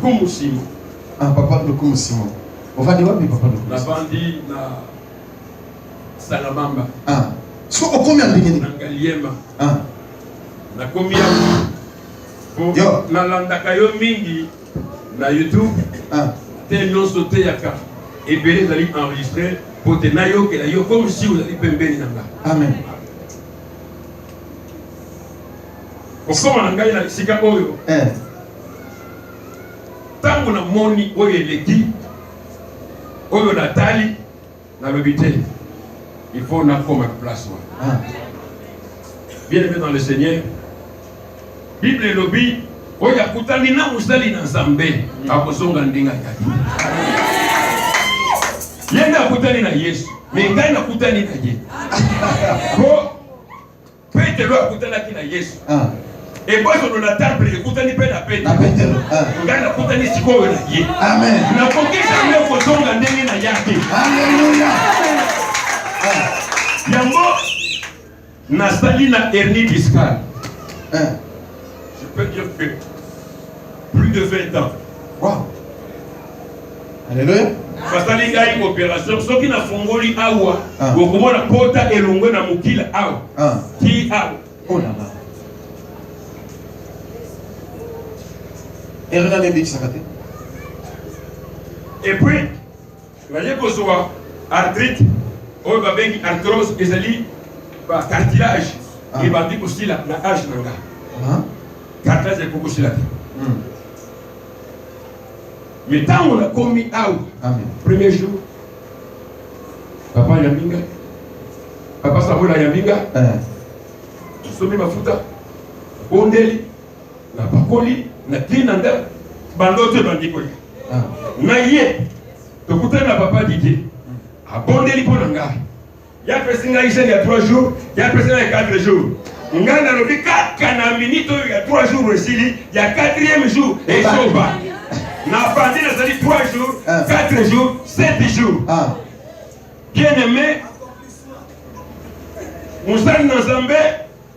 Lukumu Simon. Ah, papa Lukumu Simon. On va dire oui, papa Lukumu. La bandi na Salamamba. Ah. So au combien de lignes? Na Galiema. Ah. Na combien? Yo. Na landaka yo mingi na YouTube. Ah. Te non sauté yaka. Et belé d'aller enregistrer pour te nayo que la yo comme si vous allez pembeni nanga. Amen. Okoma nanga ina sika oyo. Tango na moni oyo eleki oyo natali na lobité. Il faut na comme place. Bien aimé dans le Seigneur. Bible et lobby oya kutani na musali na Nzambe akozonga ndinga yaki. Yenda kutani na Yesu, mais ngai na kutani na ye. Ko Petero akutana na Yesu. Et moi je na table ekutani pe na Petero. Ngai na kutani sikoyo na ye. Amen. Na kokisa leo kozonga ndenge na yaki. Alléluia. Yango na sali na hernie discale. Je peux dire que plus de 20 ans. Wow. Alléluia. Fasali ngai opération soki na fongoli awa bokomona pota elongwe na mukila awa ki awa. Oh là là. Erna Nebi Sakate. Et puis voyez que soit arthrite ou babengi arthrose ezali ba cartilage et ba dit aussi la âge nanga. Cartilage est beaucoup sur la tête. Mais tant on a commis out, premier jour, papa Yambinga, papa Samoula Yambinga, Somi Mafuta, Bondeli, na Bakoli, na Kinanda, Bandote Bandikoli. Na ye, to kutana na papa Didier, a Bondeli pour Nanga. Ya presinga il y a 3 jours, ya presinga il y a 4 jours. Ngana lobi 4 minutes, il y a 3 jours aussi, il y a 4e jour, et il s'en va. Na bandi na zali 3 jours, 4 jours, 7 jours. Bien aimé, Moussani na Nzambe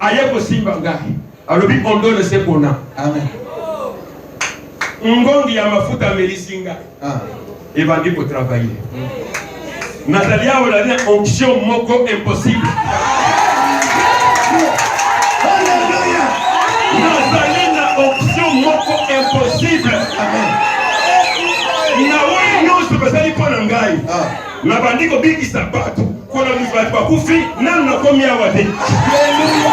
aye ko simba ngai. Alobi on donne ce qu'on a. Amen. Ngongi ya mafuta melisinga. Et bandi ko travailler. Natalia on a une onction moko impossible. Alléluia. Natalia na onction moko impossible. Amen. Na wale nyonso bazali pona ngai na bandiko biki sabato kona muzwa kwa kufi nanu na komi awa te. Haleluya.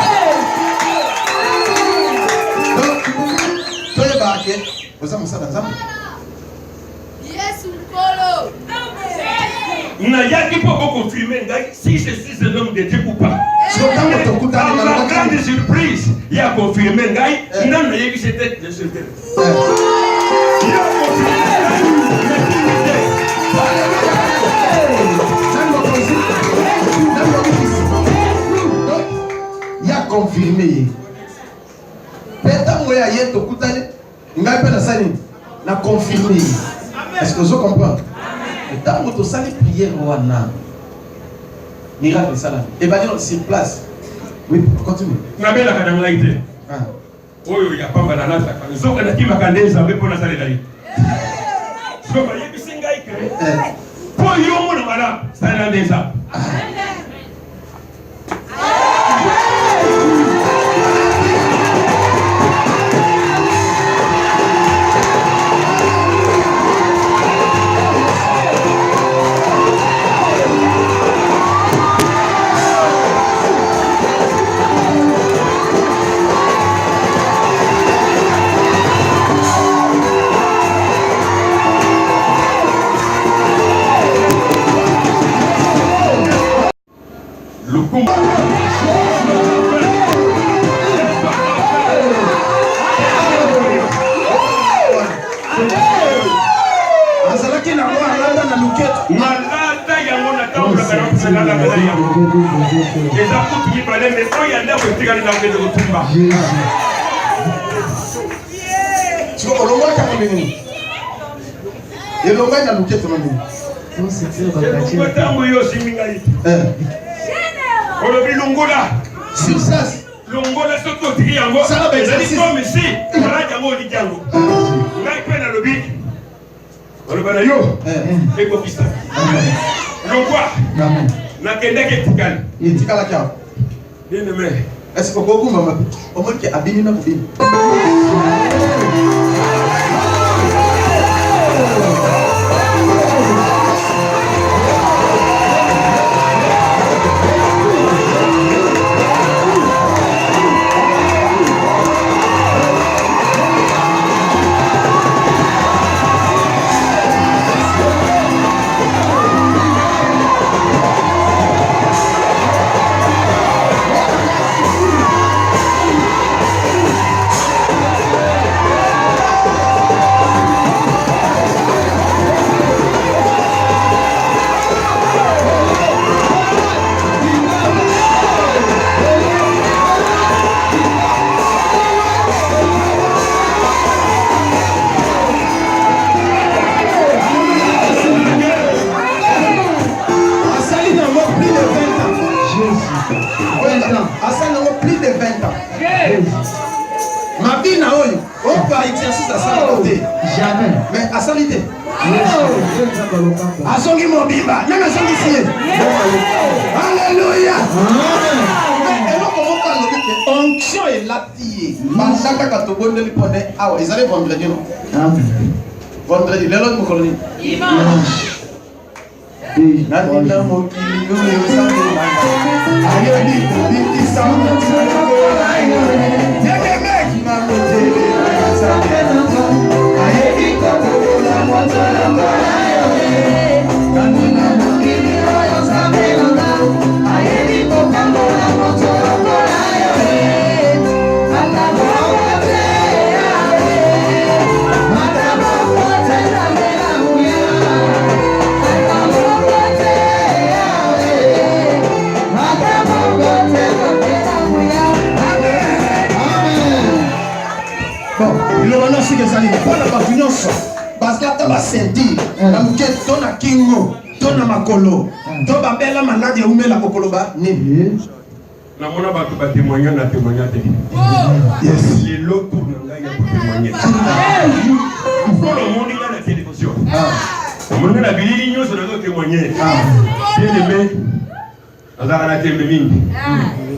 Toye baake oza musala Nzambe. Yesu nkolo. Na yaki po confirmer ngai si je suis un homme de Dieu ou pas. La grande surprise, il a confirmé ngai nanu na yebi c'était de ce terme. Il a confirmé il a confirmé. Peut-être que il a été écouté. Il a pas confirmé. Est-ce que vous comprenez? Tant que tu as prière, miracle ça là. Et bien sur place. Oui, continue. Na bela kana nglaite. Oyo ya pamba na nata kana zoka na kima kandenza bepo na sale dali. Soka yebi singa ike. Po yo mo na mala sale na denza. longola soki otiki yango ezali comme si maladi yango oliki yango ngai mpe nalobi oloba na yo ekokisa longwa nakendeki etikali etikalaki awa bien aimé est-ce que okokumama omoni ke abimi na kobimi Asongi mobimba, nana songi siye. Alléluia. Onction est là tiye. Bandaka katobonde li pone awa. Ils allaient vendredi non? Vendredi, l'élo de coloni. Dimanche. Nandina mokili yo yo samedi. Ayodi, binti samedi. Yeke mek na motele samedi. Ayodi kobo la motele motele. Nandina mokili yo yo samedi. Ayodi kobo la motele motele. Mata bote yawe. Mata bote na mela muya. Il en a aussi des années. Pas la confiance. Parce que tu vas sentir. Donc tu donnes kingo, donnes makolo, donnes bella malade ou mela kokoloba. Na mona ba tu ba témoigner na témoigner te. Yes. Les lots pour nga ya pour témoigner. Pour le monde il y a la télévision. Mon na bilili nyoso na témoigner. Bien aimé. Azara na tembe mingi.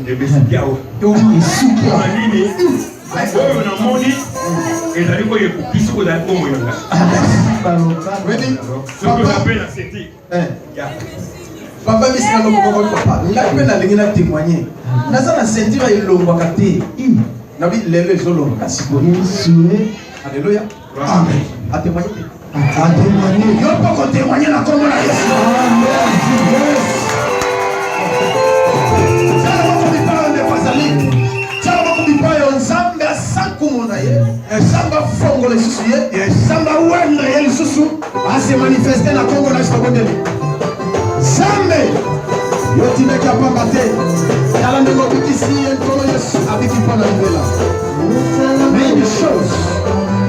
Tembe sikiao. To sikiao. Nini? Oyo na moni ezali ko yekupisi ko da ko moyanga. Ready? Ce que j'appelle la CT. Papa misika loko papa. Ngai pe na lingi na témoigner. Naza na sentir ilongwa kate. Na bi lelo ezolonga kasiko. Alléluia. Amen. A témoigner. A témoigner. Yo pas témoigner na kombo na Yesu. Amen. Samba sakumuna ye, samba fongo le susu ye, samba wenda ye le susu, a se manifester na Congo na Stokondeli. Sambe, yo tine kia pamba te, yala nengo bikisi ye kono Yesu, abiki pana nivela. Même chose,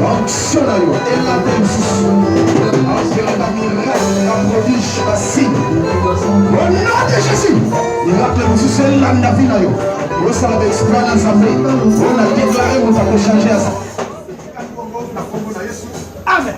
onction na yo, elate le susu, onction na miracle, na prodige, na signe. Au nom de Jésus, miracle le susu, elanda vina yo. Vous savez, expérience on a déclaré que vous avez changé à ça. Amen.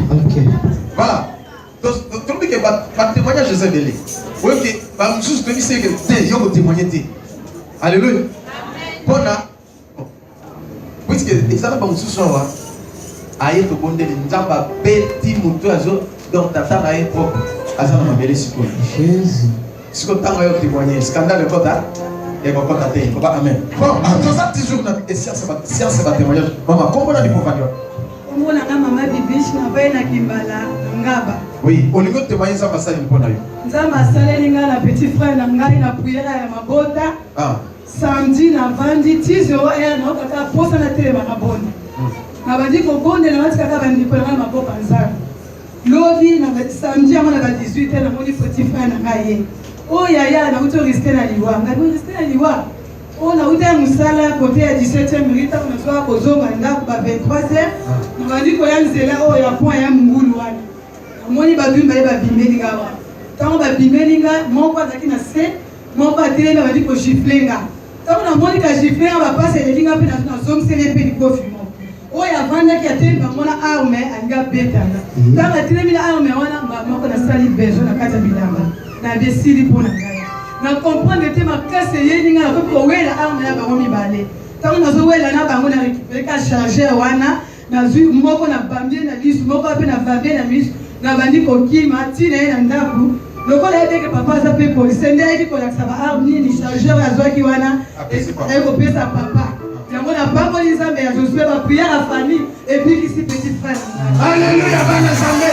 Ok. Voilà. Donc, par témoignage, je sais de lui. Oui, ok. Par juste de lui, c'est que il y a un témoignage. Alléluia. Bon, puisque ça n'a pas un souci. Aïe, tout le monde est un petit mouton. Donc, t'attends à un propre. Azana m'a mêlé sur quoi? Jésus. Si tu as un témoignage, scandale de Kota, il y a un Kota. Amen. Bon, dans ça, toujours, science et témoignage. Maman, comment on a dit pour faire? Maman Bibiche na baye na Kimbala ngaba. Oui, on écoute témoigner ça parce que il pona yo. Nzamba saleli nga na petit frère na ngai na prière ya mabota. samedi na vandi 10 € aya na kaka posa na tele makaboni na bandi ko bonde na wati kaka bandi ko na mako panza lobi na samedi ama na 18h na moni petit frère na ngaye o yaya na uto risque na liwa ngabe risque na liwa o na uta musala côté ya 17h minute na soa kozonga ndako ba 23h na bandi ko ya nzela o ya point ya mungulu wana moni ba bimba ba bimeli ngawa tango ba bimeli nga moko azaki na se moko atelema bandi ko chiflenga tango na moni ka chiflenga ba passe de linga pe na zomsele pe ko fimo o ya vanda ki atelema mona arme anga betanga tango atelema na arme wana moko na sali bezo na kata bilamba na besili pona ngaya na comprendre te makase yeninga ko wela arme ya bango mibale tango na zo wela na bango na récupérer ka charger wana na zui moko na bambie na lisu moko pe na bambie na misu na bandi ko kima tina na ndaku lokola yeke papa za pe police ndeki ko laksa ba arme ni chargeur ya zwaki wana e ko pesa papa yango na bango ni zambe ya Josué ba prière à famille et puis ici petit frère alléluia bana zambe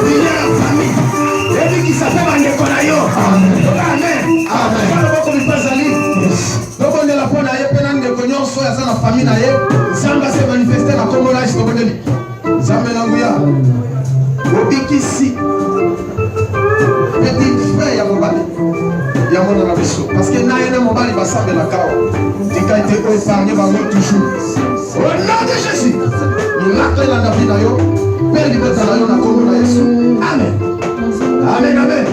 prière à famille et puis qui s'appelle bande konayo amen amen bana boko bipazali donc on est là pour na ye pena ndeko nyonso ya za na famille na ye zamba se manifester na kombo na isko bodeli zambe na nguya obikisi petit frère ya mobali ya mona na biso parce que na yena mobali basambe na kao tika été épargné bango toujours au nom de Jésus nous l'appelons na vie na yo père libeta na yo na kombo na Yesu amen amen amen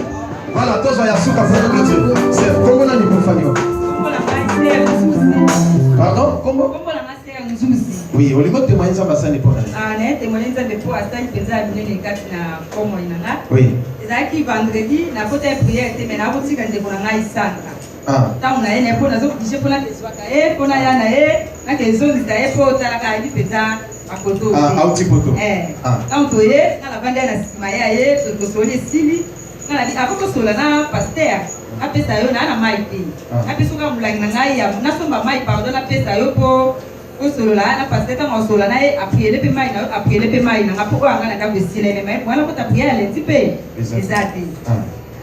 voilà tozo ya suka pour Dieu c'est kombo na ni profani pardon kombo oui, au niveau de témoigner ça va ça n'est pas là. Ah, né témoigner ça depuis à ça il faisait amener les quatre na comme il en a. Oui. C'est qui vendredi na côté prière était mais na côté quand on a isanga. Ah. Tant on a une pour na zo dishe pour na keswaka pour na ya na na kezo nitae pour tala ka ili peza akoto. Ah, auti poto. Ah. Tant toye na la bande na simaya to soli sili na la akoko sola na pasteur. Apesa yo na maiti. Apesa ka mulangi na ngai ya na somba mai pardon apesa yo po solo la na pasteur quand solo na après le paiement na après le paiement na ngapo anga na ka besile mais voilà ko ta prière le tipe exact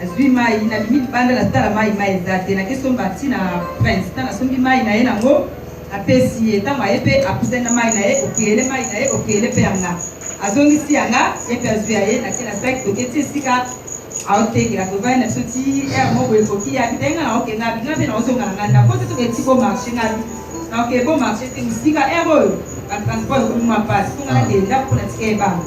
azui mai na limite banda la stara mai exact na keso mbati na prince na sombi mai na ena ngo apesi eta mai pe apuse na mai na okele mai na okele pe anga azongi si anga epe azui aye na kila sac to keti sika aote kila to vai na soti e mo we koki ya bitenga na okenga binga pe na osonga nganda ko to keti ko marché na ok, bon marché, c'est une sika héros. Quand transport pour moi passe, pour moi des là pour la skeba.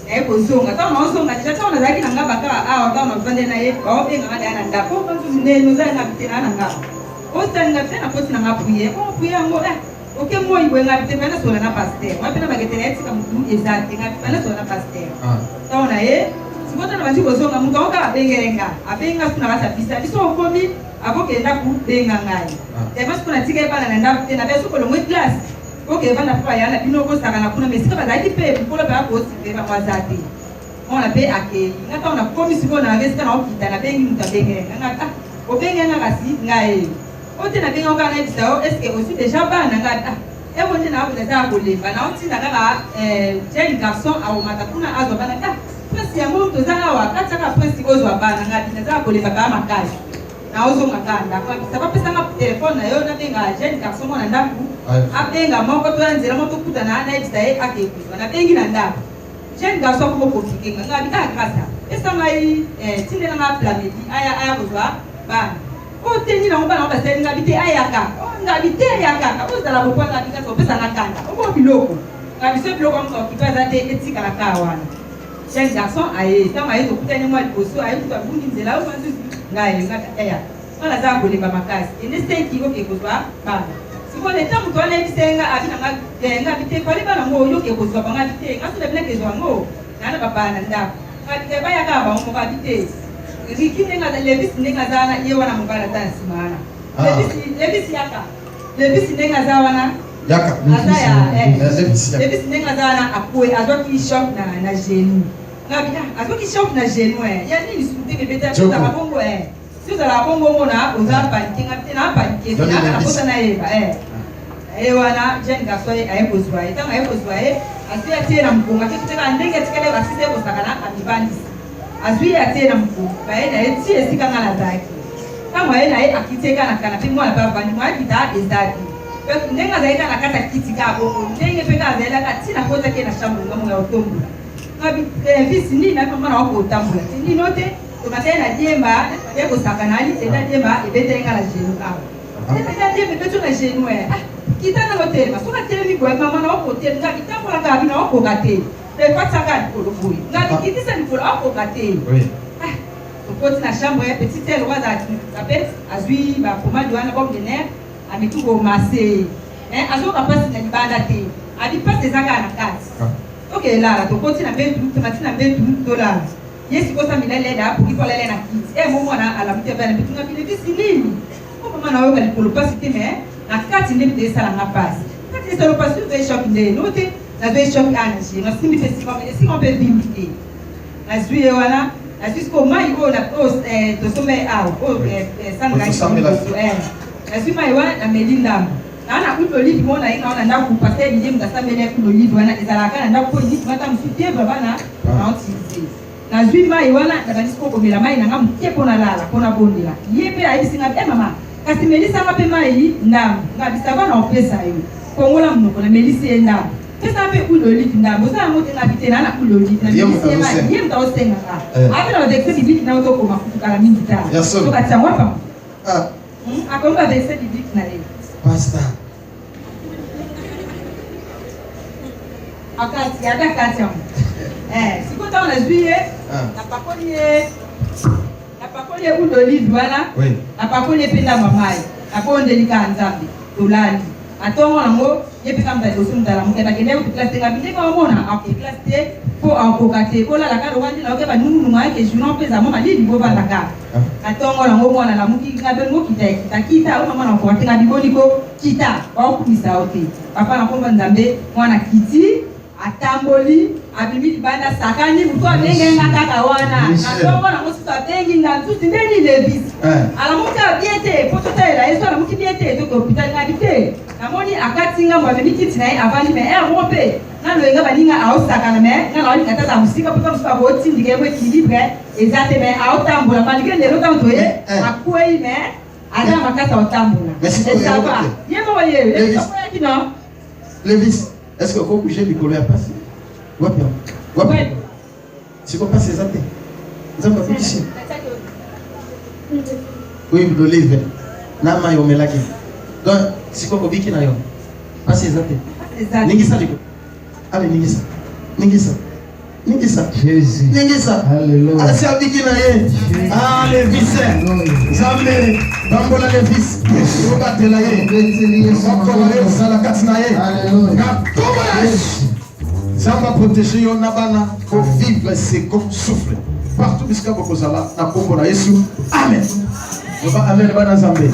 Et pour zonga, tant on zonga, déjà tant on a dit nanga baka, ah, tant on vende na ye, oh, bien on a un anda, pour quand nous nous a habité na nanga. Au stand na tena pote na prier, on prier ngo ok moi il venga habité na sur na pasteur. Moi pena bagete na tika mu exact, na na sur na pasteur. Tant on a ye, si vous na bandi ko zonga mu ka bengerenga, abenga kuna bata pisa, biso okomi avoke na ku benga ngai. Mas kuna tika bana na ndafu tena beso ko lomwe class. OK bana pa yana bino ko saka na kuna mesika ba daki pe ko la ba ko ti ba wazati. On la pe ake. Ngata ona komi siko na ngesa na okita na bengi mutabenga. Ngata o benga na kasi ngai. O tena benga ka na bisao est-ce que aussi déjà bana ngata. E wonde na abula ta ko le bana o tinda ka jeune garçon a o mata kuna azo bana ta. Pesi ya muntu za wa kata ka pesi ozo bana ngati na za ko le baba makazi. Na ozo makanda kwa sababu pesa na telefone na yo na benga jeune garçon na ndaku abenga moko to anzela moto kutana na ibisaye akekuzwa na bengi na ndaku jeune garçon ko ko kikenga ngabi ka grâce esa mai tinde na planeti aya kuzwa bana o teni na ngobana ba seli ngabi te ayaka ngabi te ayaka o zala bo kwa ngabi ka so pesa na kanda o bo biloko ngabi se biloko mko kipaza te etika la kawana jeune garçon aye kama yezo kutani mwa liboso aye kuta bungi nzela o banzu ngaye ngata aya wala za ko liba makasi ene seki ko kekuzwa bana siko leta mtu ana ibisenga abina nga bite kwa liba na ngo yoke kuzwa banga bite ngaso de bleke zwa ngo nana baba na nda ngati baya ka ba ngo ka bite rikine nga levis nenga zana ye wana mubala tansi mana levis yaka levis nenga zawana yaka levis nenga zana akwe azoki shop na genu ngabina azoki shop na genu ya nini sute bebeta ta bongo si vous avez un bon moment, vous avez un panier, vous avez un panier, wana jeune garçon aye kozwaye tanga aye kozwaye azwi atie na mpunga kiteka ndenge tikele basise kosakana amibandi azwi atie na mpunga baye na eti esika ngala zaki Kama yeye na yeye akiteka na canapé mwana baba ni mwa bita ezadi. Pe ndenga zaika na kata kiti kako. Ndenge peka zaila katina kota ke na shambu ngamu ya otombo. Ngabi visi ni na kama na wako otambula. Ndi note tomatena na jemba yako sakanali tena jemba ebetenga la jenu kawo. Tena jemba beto na jenu kita na hotel masoka tele kwa mama na wako hotel ngabi tambola ngabi na wako gate. Le pataka ko lobui. Ngabi kitisa ni ko wako gate. Oui. Koti na chambre ya petite elle roi d'apet azui ba pomade wana comme de nerf ametu ko masser azo kapasi na libanda te abi passe zaka na kati okay là to koti na betu tomati na betu dollar yesi ko sa milele da pour ko lele na kiti momo na ala mute ba na betu na bile bisilini ko mama na yo ko pasi te mais na kati ndem de sala na passe kati solo passe de shop de note na de shop ana ji na simbi te si on peut limiter azui wana jusqu'au mai où la pose de sommet à la mai wana melinda na kuto livi mona ina ona nda kupate ni jemu dasa mele kuto livi wana ezalaka na nda ko ni mata msutie baba na anti na zui mai wana na bandisiko ko mela mai na ngam tie pona lala pona bondela yebe aisinga mama kasi melisa mape mai ndam ngabisa bana opesa yo kongola mnoko na melisi enda pesa pe kulo livi ndam boza ngote ngabite na kulo livi na melisi mai yem ta osenga abela odekse bibi na otoko mafutukala mingi ta to katangwa pa akomba odekse bibi na le Pastor. Akati ada kati sikota on a juillet na pakoli kulo livi wana na pakoli penda mamai na bonde likanzambi dolali atongo nango yepika mtali osumtala mukeba kende ku classe ngabinde ka omona a classe po en kokate kola la kalo wandi na okeba nunu mwa ke juno pesa mama lili bo balaka atongo nango mwana la muki ngabe ngo kita o mama na ko watenga biboni ko kita ba kumisa ote papa na komba nzambe mwana kiti atamboli abimi banda sakani mtu anenga kaka wana atongo nango suta tengi na tuti ndeni levis ala muka biete pototela eso na muki biete to ko hospital ngabite namoni akatinga mwa mikiti naye avandi me rompe na loenga baninga aosaka na me na la olinga tata musika poto musa boti ndike mo équilibre ezate me aotambola malgré les lots toye akwei me ada makata otambola ezaba yemo ye kino Levis, est-ce que vous bougez du colère passé? Wapi? C'est quoi passer ezate? Vous avez pas ici? Oui, vous l'olive. Nama yomelaki. Donc, c'est quoi biki na yo? Passer ezate. Ningisa liko. Allez, Ningisa. Jésus. Ningisa. Alléluia. Allez, c'est biki na ye. Allez, visse. Zambe. Bambola le vis. Robatela ye. Bakola sala katina ye. Alléluia. Zamba protéger yo nabana pour vivre c'est comme souffle. Partout bisika bokozala na kombo na Yesu. Amen. Amen bana Zambe.